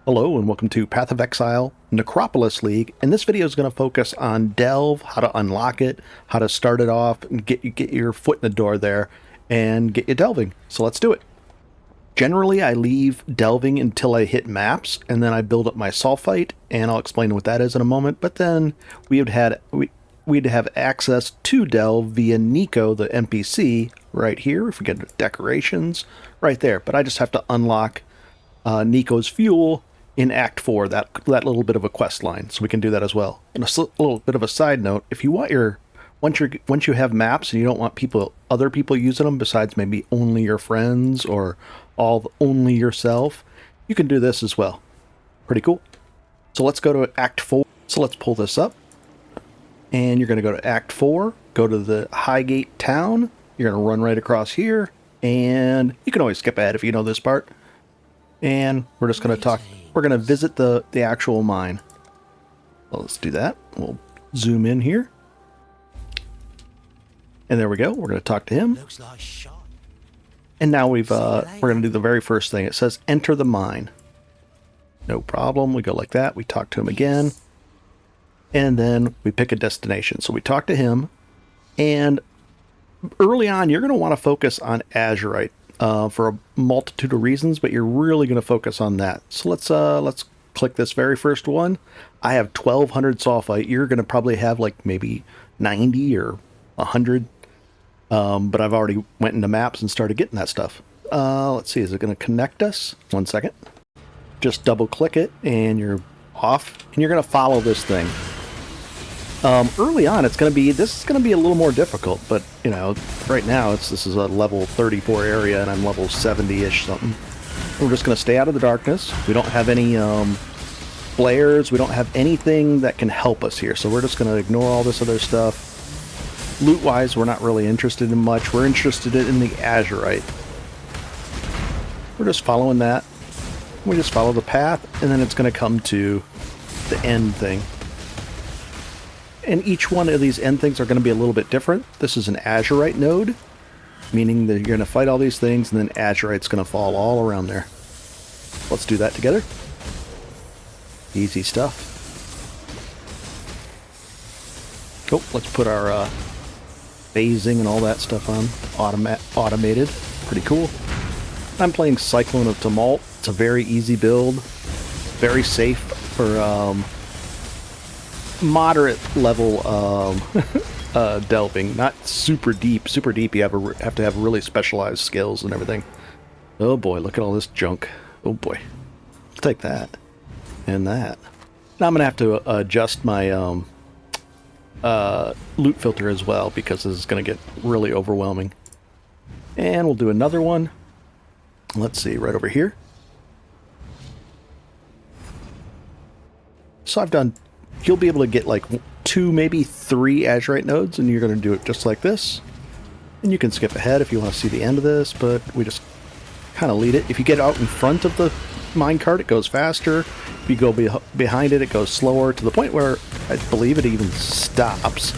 Hello and welcome to Path of Exile Necropolis League. And this video is going to focus on Delve, how to unlock it, how to start it off, and get your foot in the door there, and get you delving. So let's do it. Generally, I leave delving until I hit maps, and then I build up my sulfite, and I'll explain what that is in a moment. But then we'd have access to delve via Nico, the NPC, right here. If we get decorations, right there. But I just have to unlock Nico's fuel in Act 4, that little bit of a quest line, so we can do that as well. And a little bit of a side note: if you want once you have maps and you don't want other people using them besides maybe only your friends or only yourself, you can do this as well. Pretty cool. So let's go to Act 4. So let's pull this up, and you're going to go to Act 4, go to the Highgate town. You're going to run right across here, and you can always skip ahead if you know this part. And we're just going to talk. We're going to visit the actual mine. Well, let's do that. We'll zoom in here. And there we go. We're going to talk to him. Looks like shot. And now we're going to do the very first thing. It says enter the mine. No problem. We go like that. We talk to him again. And then we pick a destination. So we talk to him. And early on, you're going to want to focus on azurite. For a multitude of reasons, but you're really going to focus on that. So let's click this very first one. I have 1200 sulfite. You're going to probably have like maybe 90 or 100. But I've already went into maps and started getting that stuff. Let's see, is it going to connect us? 1 second. Just double click it and you're off, and you're going to follow this thing. Early on, this is going to be a little more difficult, but you know, right now this is a level 34 area, and I'm level 70-ish something. We're just going to stay out of the darkness. We don't have any flares. We don't have anything that can help us here, so we're just going to ignore all this other stuff. Loot-wise, we're not really interested in much. We're interested in the azurite. We're just following that. We just follow the path, and then it's going to come to the end thing. And each one of these end things are going to be a little bit different. This is an azurite node, meaning that you're going to fight all these things, and then azurite's going to fall all around there. Let's do that together. Easy stuff. Oh, let's put our phasing and all that stuff on. Automated. Pretty cool. I'm playing Cyclone of Tumult. It's a very easy build. Very safe for moderate level delving, not super deep. Super deep, you have to have really specialized skills and everything. Oh boy, look at all this junk. Oh boy, let's take that and that. Now I'm gonna have to adjust my loot filter as well, because this is gonna get really overwhelming. And we'll do another one. Let's see, right over here. So I've done. You'll be able to get like 2, maybe 3 azurite nodes, and you're going to do it just like this. And you can skip ahead if you want to see the end of this, but we just kind of lead it. If you get out in front of the minecart, it goes faster. If you go behind it, it goes slower, to the point where I believe it even stops.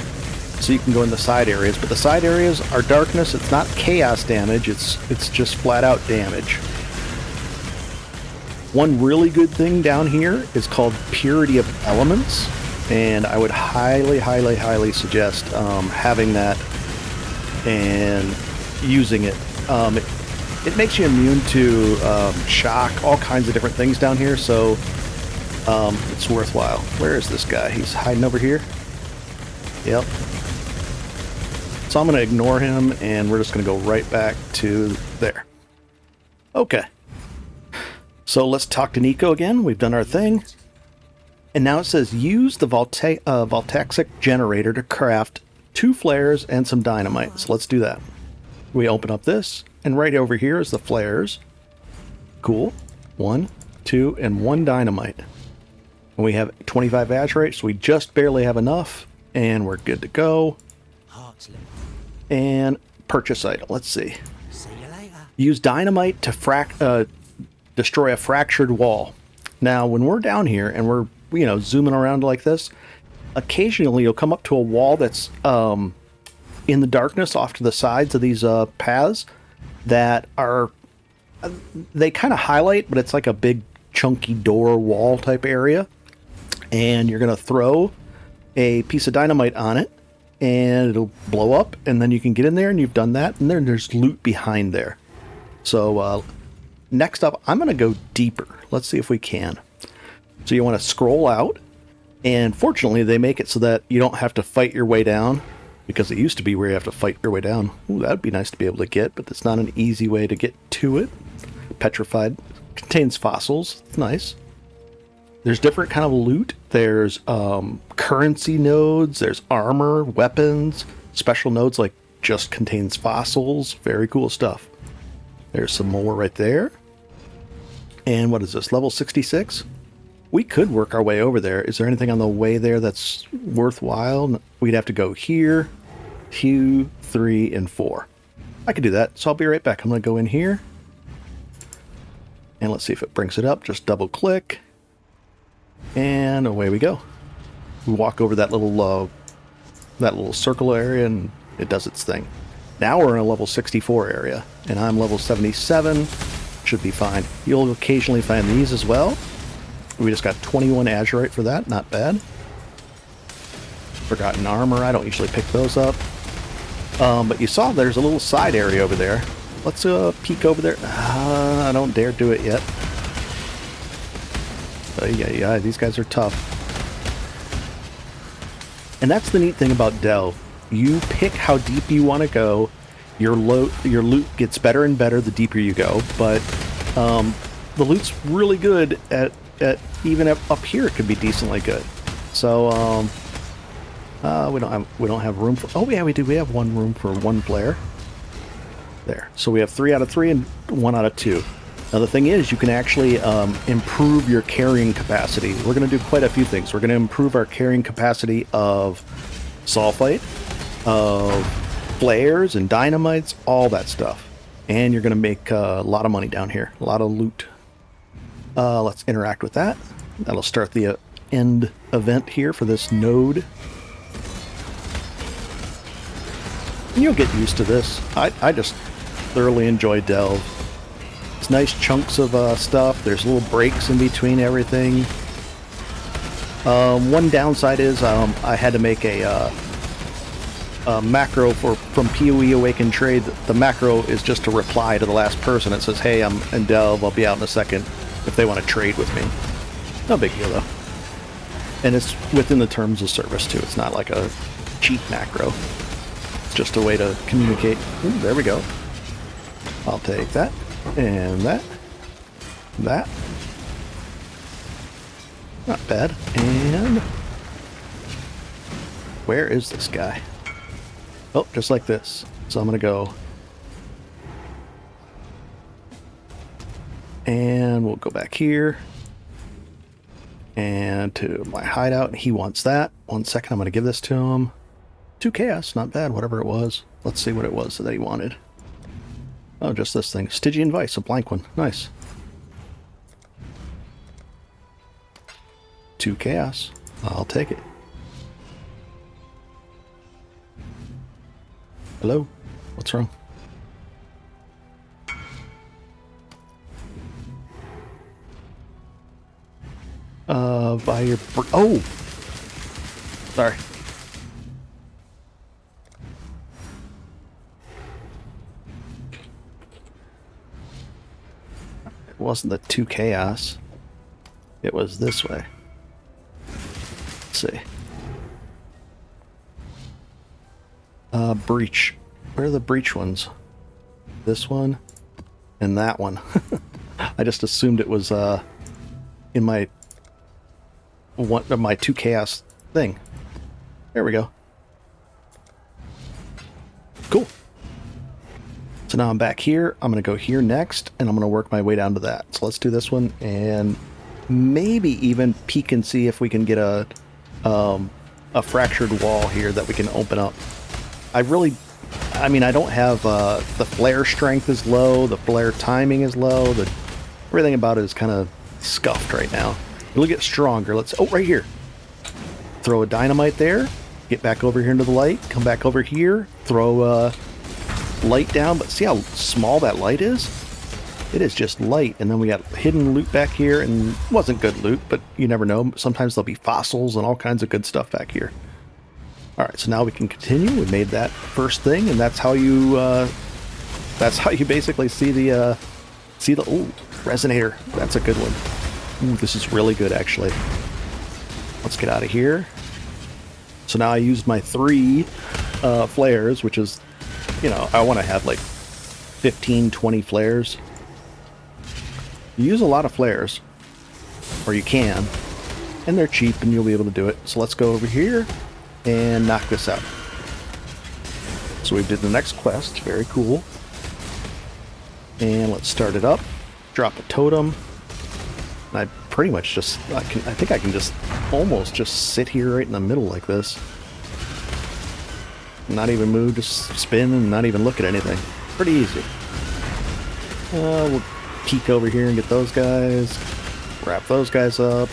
So you can go in the side areas, but the side areas are darkness. It's not chaos damage, it's just flat out damage. One really good thing down here is called Purity of Elements, and I would highly, highly, highly suggest having that and using it. It makes you immune to shock, all kinds of different things down here, so it's worthwhile. Where is this guy? He's hiding over here? Yep. So I'm going to ignore him, and we're just going to go right back to there. Okay. So let's talk to Nico again. We've done our thing. And now it says use the voltaic generator to craft 2 flares and some dynamite. So let's do that. We open up this, and right over here is the flares. Cool. 1, 2, and 1 dynamite. And we have 25 azurite, so we just barely have enough, and we're good to go. And purchase item. Let's see. See you later. Use dynamite to destroy a fractured wall. Now, when we're down here and we're, zooming around like this, occasionally you'll come up to a wall that's in the darkness off to the sides of these paths that are, they kind of highlight, but it's like a big chunky door wall type area. And you're going to throw a piece of dynamite on it, and it'll blow up, and then you can get in there, and you've done that, and then there's loot behind there. So next up, I'm going to go deeper. Let's see if we can. So you want to scroll out, and fortunately they make it so that you don't have to fight your way down, because it used to be where you have to fight your way down. Ooh, that'd be nice to be able to get, but it's not an easy way to get to it. Petrified. Contains fossils. It's nice. There's different kind of loot. There's currency nodes. There's armor, weapons, special nodes like just contains fossils. Very cool stuff. There's some more right there. And what is this? Level 66? We could work our way over there. Is there anything on the way there that's worthwhile? We'd have to go here, 2, 3, and 4. I could do that, so I'll be right back. I'm going to go in here. And let's see if it brings it up. Just double click. And away we go. We walk over that little circle area, and it does its thing. Now we're in a level 64 area, and I'm level 77. Should be fine. You'll occasionally find these as well. We just got 21 azurite for that. Not bad. Forgotten armor. I don't usually pick those up. But you saw there's a little side area over there. Let's peek over there. I don't dare do it yet. Yeah, these guys are tough. And that's the neat thing about Delve. You pick how deep you want to go. Your loot gets better and better the deeper you go, but the loot's really good at even up here. It could be decently good. So we don't have room for. Oh yeah, we do. We have one room for one player. There. So we have 3 out of 3 and 1 out of 2. Now the thing is, you can actually improve your carrying capacity. We're going to do quite a few things. We're going to improve our carrying capacity of sulfite, of flares and dynamites, all that stuff. And you're going to make a lot of money down here, a lot of loot. Let's interact with that. That'll start the end event here for this node. And you'll get used to this. I just thoroughly enjoy Delve. It's nice chunks of stuff. There's little breaks in between everything. One downside is I had to make a macro from PoE Awakened Trade. The macro is just to reply to the last person. It says, hey, I'm in Delve. I'll be out in a second if they want to trade with me. No big deal, though. And it's within the terms of service, too. It's not like a cheat macro. It's just a way to communicate. Ooh, there we go. I'll take that. And that. That. Not bad. And where is this guy? Oh, just like this. So I'm going to go. And we'll go back here. And to my hideout. He wants that. 1 second. I'm going to give this to him. 2 chaos. Not bad. Whatever it was. Let's see what it was that he wanted. Oh, just this thing. Stygian Vice, a blank one. Nice. 2 chaos. I'll take it. Hello? What's wrong? By your... Oh! Sorry. It wasn't the 2 chaos. It was this way. Let's see. Breach. Where are the breach ones? This one and that one. I just assumed it was in my one of my 2 chaos thing. There we go. Cool. So now I'm back here. I'm going to go here next, and I'm going to work my way down to that. So let's do this one, and maybe even peek and see if we can get a fractured wall here that we can open up. I don't have the flare strength is low, the flare timing is low, everything about it is kind of scuffed right now. It'll get stronger. Right here. Throw a dynamite there, get back over here into the light, come back over here, throw light down, but see how small that light is? It is just light, and then we got hidden loot back here, and it wasn't good loot, but you never know. Sometimes there'll be fossils and all kinds of good stuff back here. Alright, so now we can continue. We made that first thing, and that's how you basically see the ooh, resonator. That's a good one. Ooh, this is really good, actually. Let's get out of here. So now I used my 3 flares, which is, you know, I want to have like 15, 20 flares. You use a lot of flares, or you can, and they're cheap and you'll be able to do it. So let's go over here and knock this out. So we did the next quest, very cool. And let's start it up, drop a totem. And I pretty much just, I think I can just almost just sit here right in the middle like this. Not even move, just spin and not even look at anything. Pretty easy. We'll peek over here and get those guys. Wrap those guys up.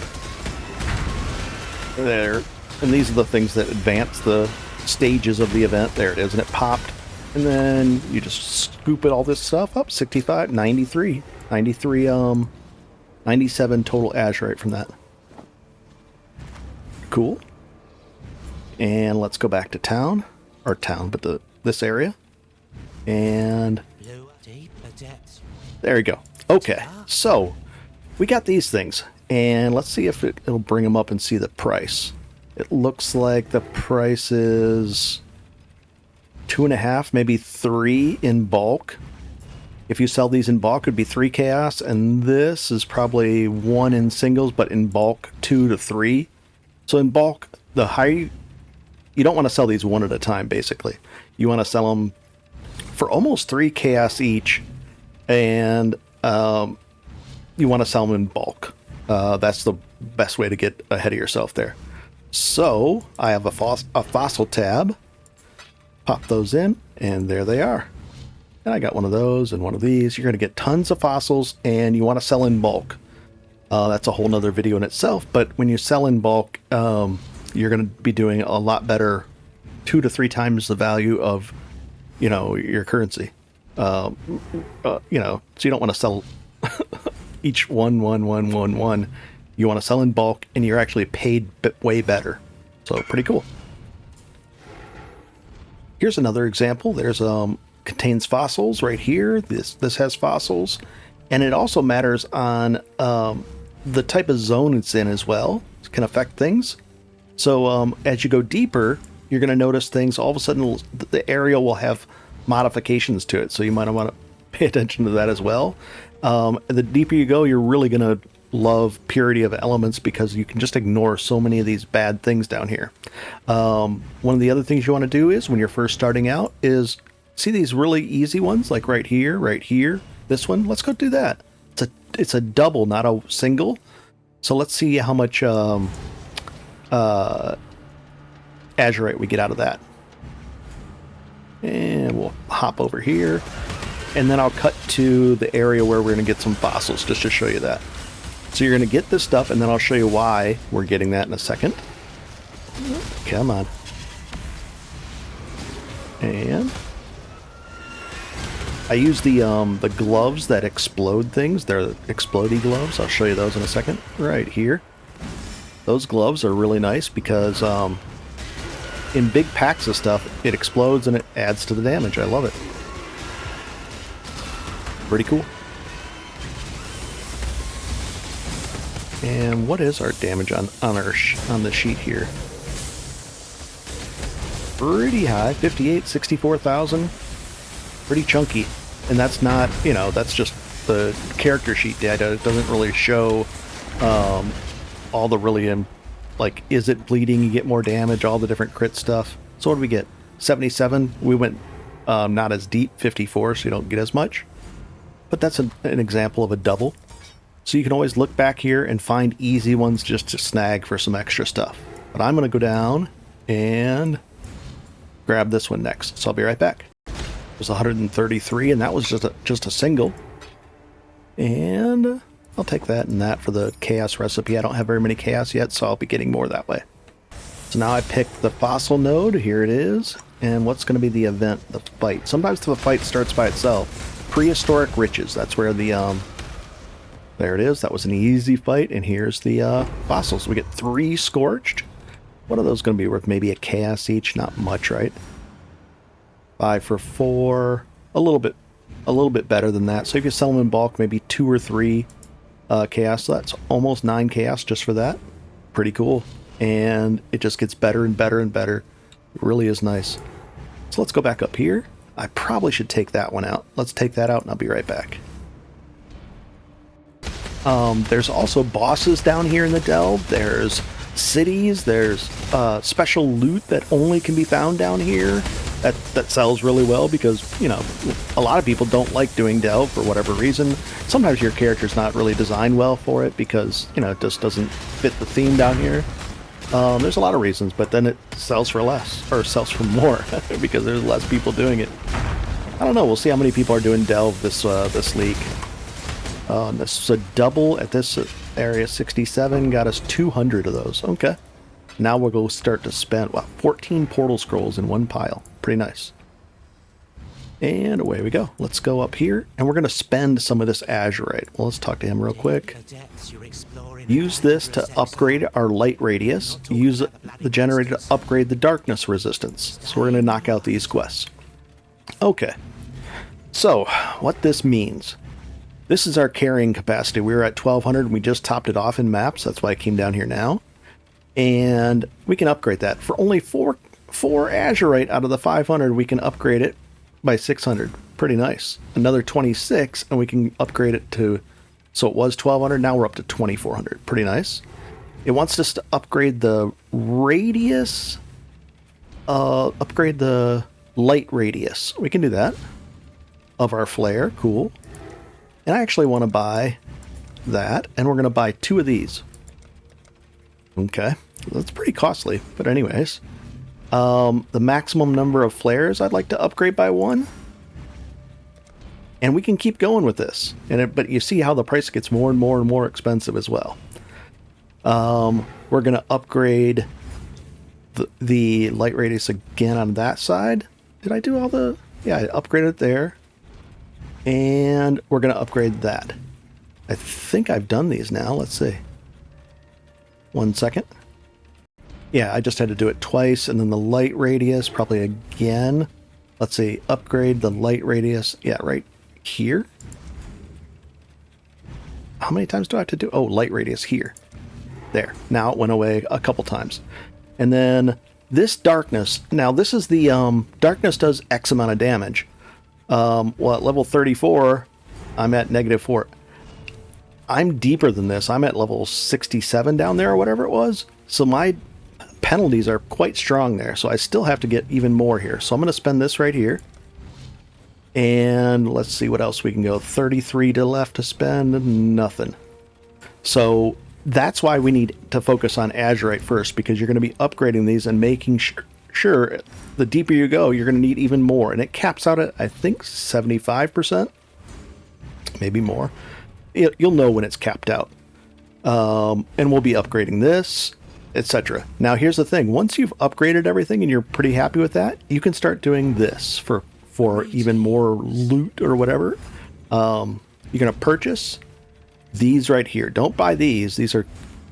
There. And these are the things that advance the stages of the event. There it is, and it popped. And then you just scoop it, all this stuff up. 65, 93. 97 total azurite from that. Cool. And let's go back to town. Or town, but this area. And there you go. Okay, so we got these things. And let's see if it'll bring them up and see the price. It looks like the price is 2.5, maybe 3 in bulk. If you sell these in bulk, it'd be 3 chaos, and this is probably 1 in singles, but in bulk 2 to 3. So in bulk, the higher you don't want to sell these one at a time. Basically, you want to sell them for almost 3 chaos each, and you want to sell them in bulk. That's the best way to get ahead of yourself there. So I have a fossil tab. Pop those in, and there they are. And I got one of those and one of these. You're going to get tons of fossils, and you want to sell in bulk. That's a whole nother video in itself, but when you sell in bulk, you're going to be doing a lot better, 2 to 3 times the value of, you know, your currency. You know, so you don't want to sell each one. You want to sell in bulk, and you're actually paid way better. So pretty cool. Here's another example. There's contains fossils right here. This has fossils, and it also matters on the type of zone it's in as well. It can affect things. So as you go deeper, you're going to notice things. All of a sudden, the area will have modifications to it. So you might want to pay attention to that as well. The deeper you go, you're really going to love purity of elements, because you can just ignore so many of these bad things down here. One of the other things you want to do is, when you're first starting out, is see these really easy ones, like right here, this one. Let's go do that. It's a double, not a single. So let's see how much azurite we get out of that. And we'll hop over here, and then I'll cut to the area where we're going to get some fossils, just to show you that. So you're going to get this stuff, and then I'll show you why we're getting that in a second. Come on. And I use the gloves that explode things. They're explodey gloves. I'll show you those in a second. Right here. Those gloves are really nice because in big packs of stuff, it explodes and it adds to the damage. I love it. Pretty cool. And what is our damage on the sheet here? Pretty high, 58, 64,000. Pretty chunky. And that's not, you know, that's just the character sheet data. It doesn't really show all the really, like, is it bleeding, you get more damage, all the different crit stuff. So what do we get? 77. We went not as deep, 54, so you don't get as much. But that's an example of a double. So you can always look back here and find easy ones just to snag for some extra stuff. But I'm going to go down and grab this one next. So I'll be right back. It was 133, and that was just a single. And I'll take that and that for the chaos recipe. I don't have very many chaos yet, so I'll be getting more that way. So now I picked the fossil node. Here it is. And what's going to be the event, the fight? Sometimes the fight starts by itself. Prehistoric Riches. That's where the, there it is. That was an easy fight, and here's the fossils. We get 3 Scorched. What are those going to be worth? Maybe a chaos each? Not much, right? 5 for 4. A little bit better than that. So if you sell them in bulk, maybe 2 or 3 chaos. So that's almost 9 chaos just for that. Pretty cool. And it just gets better and better and better. It really is nice. So let's go back up here. I probably should take that one out. Let's take that out and I'll be right back. There's also bosses down here in the Delve. There's cities. There's special loot that only can be found down here. That sells really well because, you know, a lot of people don't like doing Delve for whatever reason. Sometimes your character's not really designed well for it because, you know, it just doesn't fit the theme down here. There's a lot of reasons, but then it sells for less, or sells for more, because there's less people doing it. I don't know, we'll see how many people are doing Delve this league. This is a double at this area, 67, got us 200 of those. Okay. Now we'll go start to spend, wow, 14 portal scrolls in one pile. Pretty nice. And away we go. Let's go up here, and we're going to spend some of this azurite. Well, let's talk to him real quick. Use this to upgrade our light radius. Use the generator to upgrade the darkness resistance. So we're going to knock out these quests. Okay. So, what this means. This is our carrying capacity. We were at 1200 and we just topped it off in maps. That's why I came down here now. And we can upgrade that. For only 4 azurite out of the 500, we can upgrade it by 600. Pretty nice. Another 26 and we can upgrade it to, so it was 1200, now we're up to 2400. Pretty nice. It wants us to upgrade the radius, upgrade the light radius. We can do that. Of our flare, cool. And I actually want to buy that, and we're going to buy 2 of these. Okay, that's pretty costly, but anyways. The maximum number of flares I'd like to upgrade by 1. And we can keep going with this. But you see how the price gets more and more and more expensive as well. We're going to upgrade the light radius again on that side. Did I do all the... Yeah, I upgraded it there. And we're going to upgrade that. I think I've done these now. Let's see. 1 second. Yeah, I just had to do it twice. And then the light radius, probably again. Let's see. Upgrade the light radius. Yeah, right here. How many times do I have to do? Oh, light radius here. There. Now it went away a couple times. And then this darkness. Now this is the darkness does X amount of damage. Well, at level 34, I'm at -4. I'm deeper than this. I'm at level 67 down there or whatever it was. So my penalties are quite strong there. So I still have to get even more here. So I'm going to spend this right here. And let's see what else we can go. 33 to left to spend. Nothing. So that's why we need to focus on azurite first, because you're going to be upgrading these and making sure the deeper you go, you're going to need even more. And it caps out at, I think, 75%. Maybe more. You'll know when it's capped out. And we'll be upgrading this, etc. Now, here's the thing. Once you've upgraded everything and you're pretty happy with that, you can start doing this for even more loot or whatever. You're going to purchase these right here. Don't buy these. These are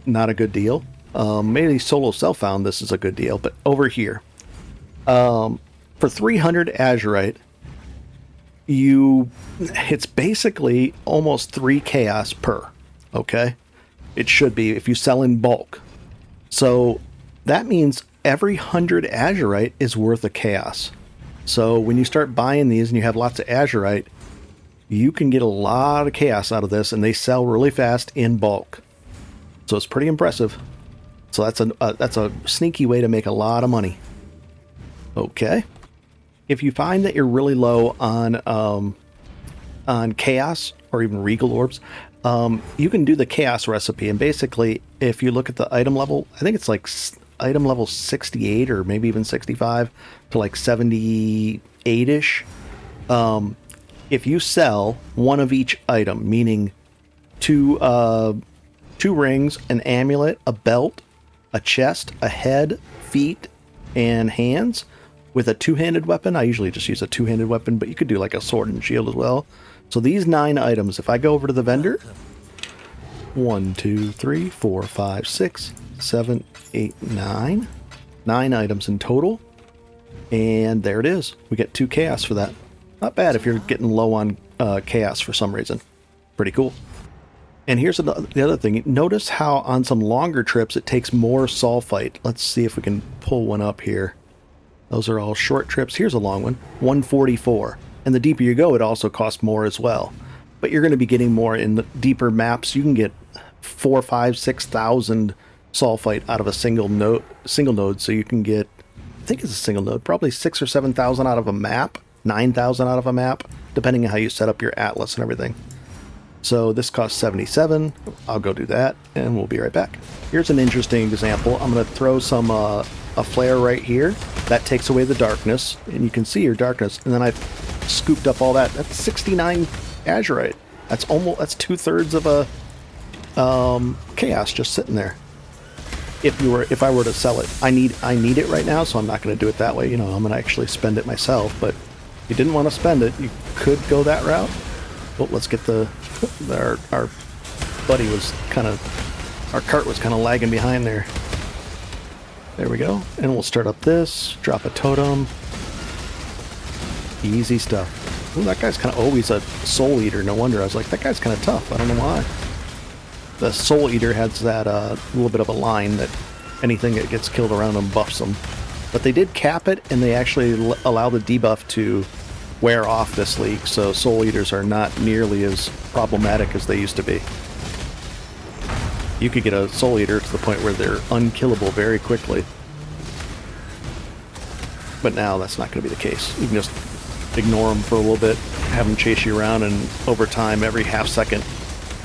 not a good deal. Maybe solo self-found, this is a good deal. But over here, for 300 azurite, it's basically almost 3 chaos per. Okay? It should be if you sell in bulk. So that means every 100 azurite is worth a chaos. So when you start buying these and you have lots of azurite, you can get a lot of chaos out of this, and they sell really fast in bulk. So it's pretty impressive. So that's a sneaky way to make a lot of money. Okay. If you find that you're really low on chaos or even regal orbs, you can do the chaos recipe. And basically, if you look at the item level, I think it's like item level 68 or maybe even 65 to like 78-ish. If you sell one of each item, meaning two rings, an amulet, a belt, a chest, a head, feet, and hands with a two-handed weapon. I usually just use a two-handed weapon, but you could do like a sword and shield as well. So these 9 items, if I go over to the vendor, 1, 2, 3, 4, 5, 6, 7, 8, 9. 9 items in total. And there it is. We get 2 chaos for that. Not bad if you're getting low on chaos for some reason. Pretty cool. And here's the other thing. Notice how on some longer trips it takes more sulfite. Let's see if we can pull one up here. Those are all short trips. Here's a long one. 144. And the deeper you go, it also costs more as well. But you're going to be getting more in the deeper maps. You can get 4, 5, 6,000 sulfite out of a single node. So you can get, I think it's a single node, probably 6,000 or 7,000 out of a map, 9,000 out of a map, depending on how you set up your atlas and everything. So this costs 77. I'll go do that, and we'll be right back. Here's an interesting example. I'm going to throw some a flare right here. That takes away the darkness, and you can see your darkness. And then I've scooped up all that. That's 69 azurite. That's 2/3 of a chaos just sitting there. If I were to sell it, I need it right now, so I'm not going to do it that way. You know, I'm going to actually spend it myself. But if you didn't want to spend it, you could go that route. Well, let's get our buddy was kind of, our cart was kind of lagging behind there. There we go. And we'll start up this, drop a totem. Easy stuff. Ooh, that guy's kind of always a soul eater. No wonder. I was like, that guy's kind of tough. I don't know why. The soul eater has that little bit of a line that anything that gets killed around them buffs them. But they did cap it, and they actually allow the debuff to wear off this league, so soul eaters are not nearly as problematic as they used to be. You could get a soul eater to the point where they're unkillable very quickly. But now that's not going to be the case. You can just ignore them for a little bit, have them chase you around, and over time, every half second,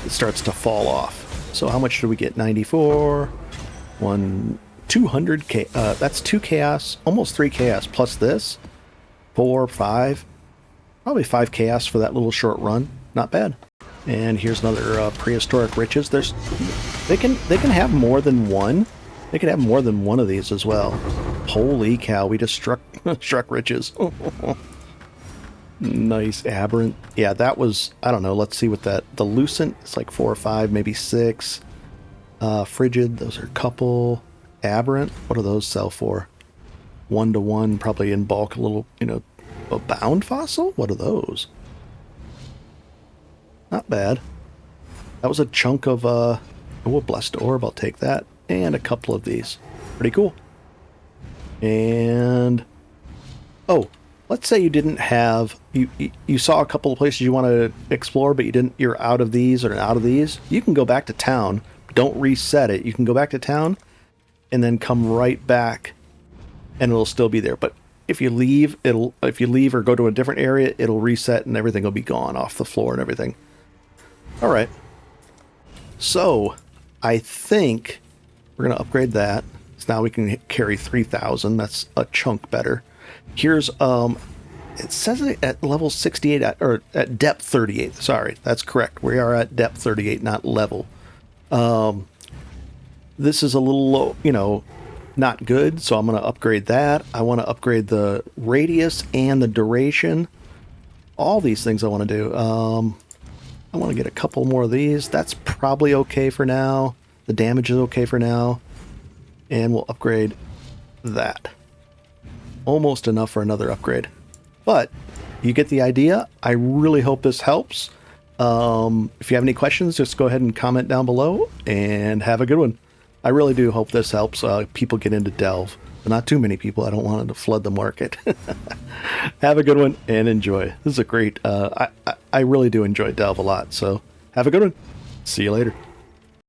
it starts to fall off. So how much do we get? 94, 200, that's 2 chaos, almost 3 chaos, plus this, 4, 5, probably 5 chaos for that little short run. Not bad. And here's another prehistoric riches. They can have more than one. They could have more than one of these as well. Holy cow! We just struck riches. Nice aberrant. Yeah, that was, I don't know. Let's see what that. The lucent. It's like 4 or 5, maybe 6. Frigid. Those are a couple. Aberrant. What do those sell for? 1 to 1, probably in bulk. A little, you know. A bound fossil? What are those? Not bad. That was a chunk of, a blessed orb. I'll take that. And a couple of these. Pretty cool. And, oh, let's say you didn't have, you saw a couple of places you want to explore, but you're out of these or out of these. You can go back to town. Don't reset it. You can go back to town and then come right back and it'll still be there. But if you leave or go to a different area, it'll reset and everything will be gone off the floor and everything. All right. So I think we're going to upgrade that. So now we can carry 3,000. That's a chunk better. Here's, it says it at level 68, or at depth 38. Sorry, that's correct. We are at depth 38, not level. This is a little low, you know, not good, so I'm going to upgrade that. I want to upgrade the radius and the duration. All these things I want to do. I want to get a couple more of these. That's probably okay for now. The damage is okay for now. And we'll upgrade that. Almost enough for another upgrade. But you get the idea. I really hope this helps. If you have any questions, just go ahead and comment down below and have a good one. I really do hope this helps people get into Delve. But not too many people. I don't want it to flood the market. Have a good one and enjoy. This is a great... I really do enjoy Delve a lot. So have a good one. See you later.